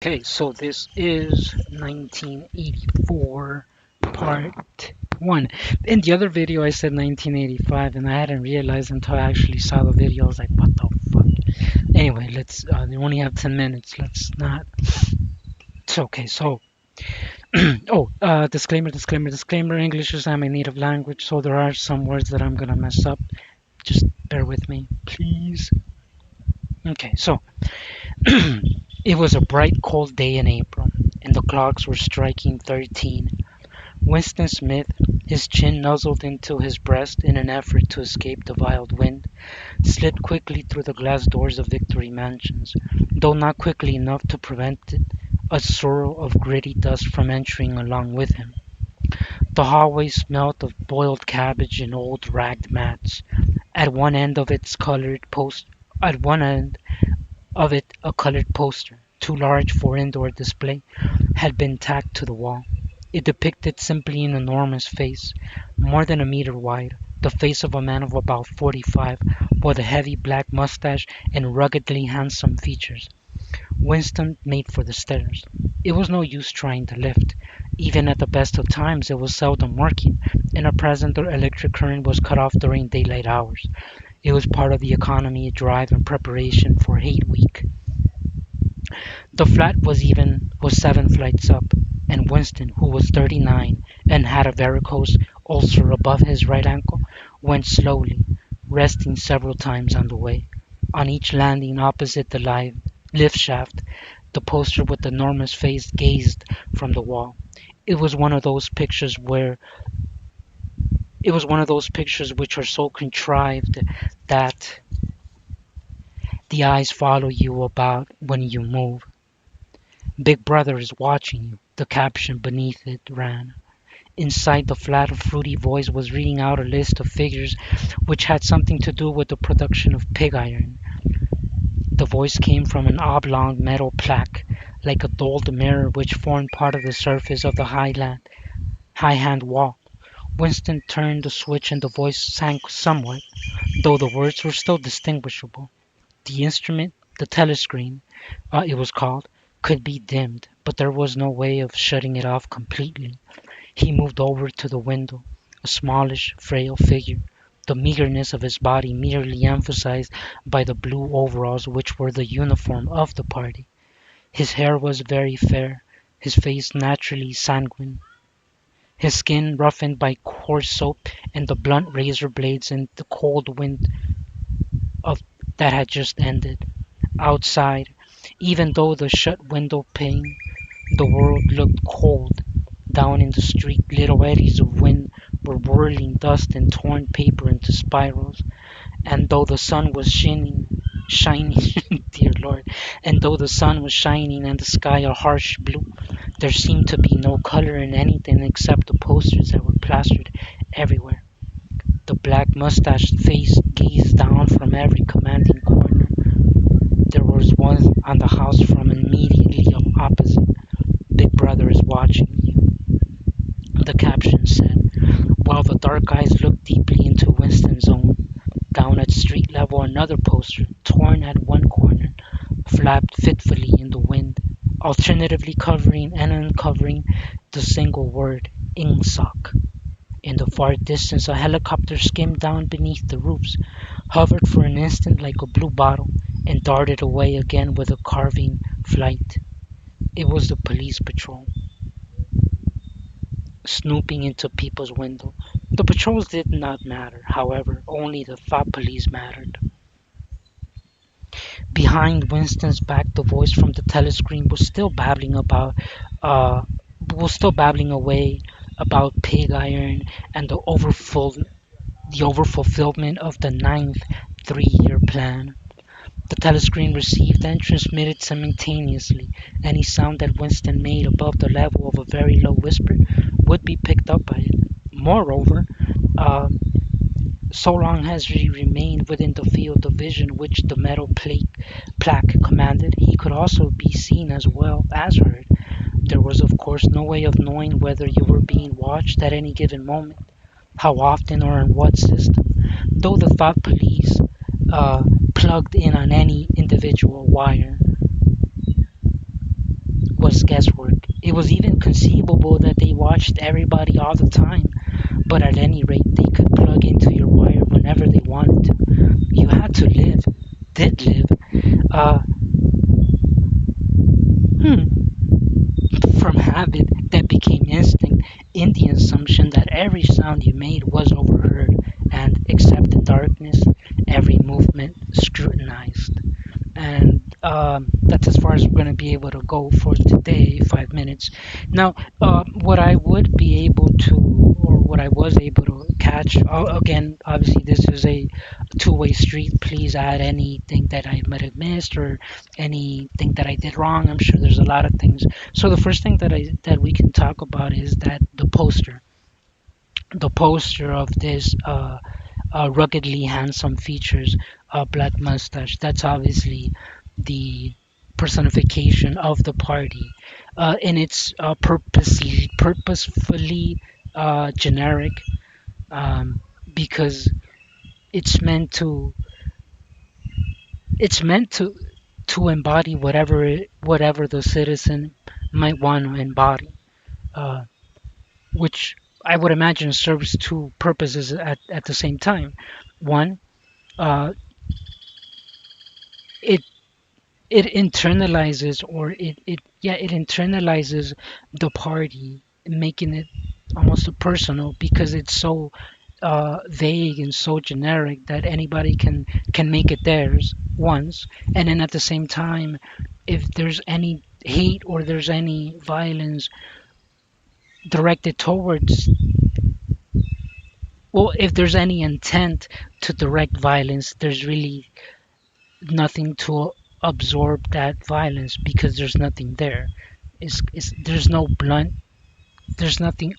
Okay, so this is 1984 part 1. In the other video I said 1985 and I hadn't realized until I actually saw the video. I was like, what the fuck? Anyway, we only have 10 minutes. Let's not. It's okay, so. Disclaimer. English is not my native language, so there are some words that I'm gonna mess up. Just bear with me, please. Okay, so. It was a bright, cold day in April, and the clocks were striking 13. Winston Smith, his chin nuzzled into his breast in an effort to escape the wild wind, slid quickly through the glass doors of Victory Mansions, though not quickly enough to prevent a swirl of gritty dust from entering along with him. The hallway smelt of boiled cabbage and old ragged mats. At one end of its colored post, at one end of it a colored poster, too large for indoor display, had been tacked to the wall. It depicted simply an enormous face, more than a meter wide, the face of a man of about 45, with a heavy black mustache and ruggedly handsome features. Winston made for the stairs. It was no use trying to lift. Even at the best of times it was seldom working, and at present the electric current was cut off during daylight hours. It was part of the economy drive in preparation for hate week. The flat was 7 flights up, and Winston, who was 39 and had a varicose ulcer above his right ankle, went slowly, resting several times on the way. On each landing opposite the lift shaft, the poster with the enormous face gazed from the wall. It was one of those pictures where it was one of those pictures which are so contrived that the eyes follow you about when you move. Big Brother is watching you, the caption beneath it ran. Inside the flat, a fruity voice was reading out a list of figures which had something to do with the production of pig iron. The voice came from an oblong metal plaque, like a dulled mirror which formed part of the surface of the high-hand wall. Winston turned the switch and the voice sank somewhat, though the words were still distinguishable. The instrument, the telescreen, it was called, could be dimmed, but there was no way of shutting it off completely. He moved over to the window, a smallish, frail figure, the meagerness of his body merely emphasized by the blue overalls which were the uniform of the party. His hair was very fair, his face naturally sanguine, his skin roughened by coarse soap and the blunt razor blades in the cold wind of that had just ended. Outside, even though the shut window pane, the world looked cold. Down in the street, little eddies of wind were whirling dust and torn paper into spirals. And though the sun was shining, dear Lord, and though the sun was shining and the sky a harsh blue, there seemed to be no color in anything except the posters that were plastered everywhere. The black mustached face gazed down from every commanding corner. There was one on the house from immediately opposite. Big Brother is watching you, the caption said, while the dark eyes looked deeply into Winston's own. Down at street level another poster, torn at one corner, flapped fitfully in the wind, alternatively covering and uncovering the single word, Ingsoc. In the far distance a helicopter skimmed down beneath the roofs, hovered for an instant like a blue bottle, and darted away again with a carving flight. It was the police patrol, snooping into people's windows. The patrols did not matter, however, only the thought police mattered. Behind Winston's back, the voice from the telescreen uh, was still babbling away about pig iron and the overfulfillment of the ninth three-year plan. The telescreen received and transmitted simultaneously. Any sound that Winston made above the level of a very low whisper would be picked up by it. Moreover, uh, so long as he remained within the field of vision which the metal plaque commanded, he could also be seen as well as heard. There was, of course, no way of knowing whether you were being watched at any given moment, how often or in what system, though the thought police plugged in on any individual wire. was guesswork. It was even conceivable that they watched everybody all the time, but at any rate, they could plug into your wire whenever they wanted to. You had to live, did live. Uh, hmm, from habit that became instinct, in the assumption that every sound you made was overheard, and except in darkness, every movement scrutinized. And that's as far as we're going to be able to go for today, 5 minutes. Now, what I would be able to, or what I was able to catch, again, obviously, this is a two-way street. Please add anything that I might have missed or anything that I did wrong. I'm sure there's a lot of things. So the first thing that we can talk about is that the poster of this ruggedly handsome features, black mustache. That's obviously the personification of the party, and it's purposefully generic, um, because it's meant to it's meant to embody whatever the citizen might want to embody, uh, which I would imagine serves two purposes at the same time. One, uh, it it internalizes, or it internalizes the party, making it almost personal because it's so vague and so generic that anybody can make it theirs once. And then at the same time, if there's any hate or there's any violence directed towards, well, if there's any intent to direct violence, there's really nothing to absorb that violence because there's nothing there. There's no blunt, there's nothing,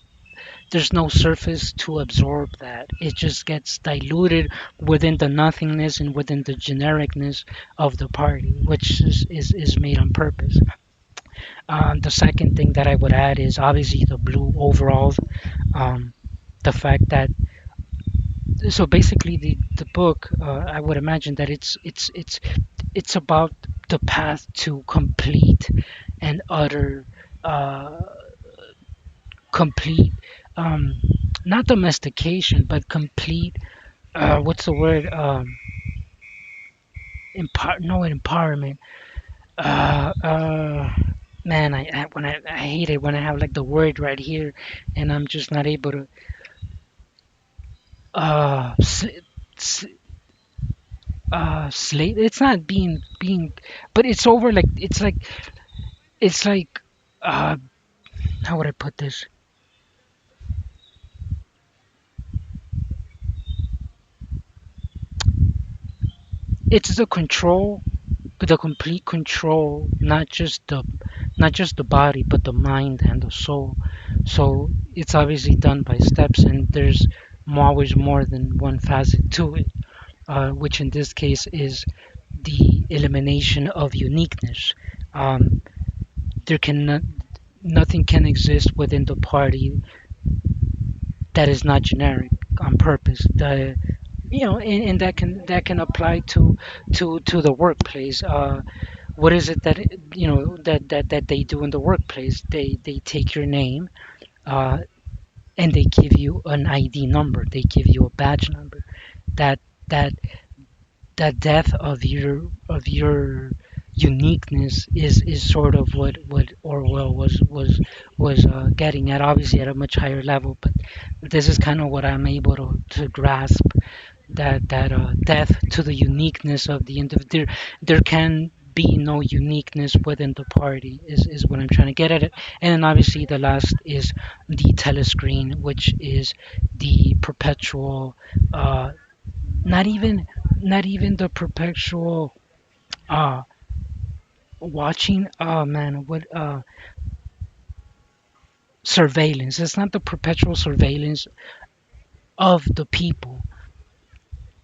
there's no surface to absorb that. It just gets diluted within the nothingness and within the genericness of the party, which is made on purpose. The second thing that I would add is obviously the blue overalls. The fact that, so basically the book, I would imagine that it's about the path to complete and utter, uh, complete, um, not domestication, but complete. What's the word? No, empowerment. Uh, uh, Man, I hate it when I have like the word right here, and I'm just not able to. Uh, s- s- slate. It's not being, but it's over. Like it's like. Uh, how would I put this? It's the control, the complete control, not just the body, but the mind and the soul. So it's obviously done by steps, and there's always more than one facet to it, which in this case is the elimination of uniqueness. Um, there cannot Nothing can exist within the party that is not generic on purpose. And that can apply to the workplace. What is it that that they do in the workplace? They take your name, uh, and they give you an ID number. They give you a badge number. That that that depth of your uniqueness is sort of what Orwell was getting at, obviously at a much higher level. But this is kind of what I'm able to grasp, that depth to the uniqueness of the individual. There can be no uniqueness within the party is what I'm trying to get at it. And then obviously the last is the telescreen, which is the perpetual, uh, not even not even the perpetual uh watching, oh man, what surveillance. It's not the perpetual surveillance of the people.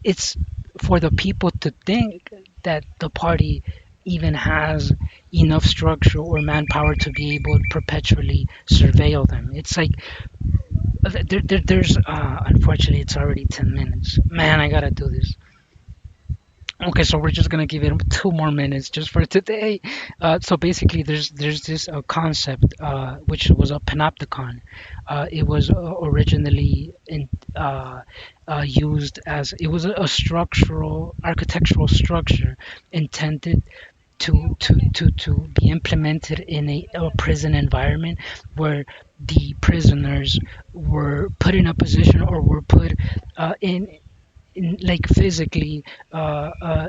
It's for the people to think that the party even has enough structure or manpower to be able to perpetually surveil them. It's like there's unfortunately it's already 10 minutes. Man, I gotta do this. Okay, so we're just gonna give it 2 more minutes just for today. So basically, there's this concept which was a panopticon. It was originally used as it was a structural architectural structure intended to be implemented in a prison environment where the prisoners were put in a position or were put in like physically that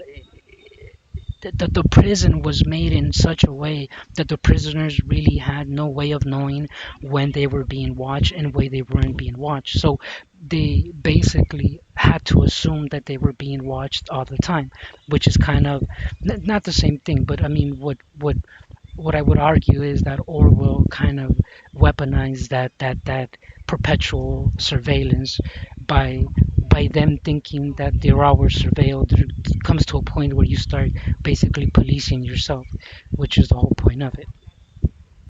the prison was made in such a way that the prisoners really had no way of knowing when they were being watched and when they weren't being watched. So they basically had to assume that they were being watched all the time, which is kind of not the same thing. But I mean, what I would argue is that Orwell kind of weaponized that perpetual surveillance by them thinking that they're always surveilled. It comes to a point where you start basically policing yourself, which is the whole point of it.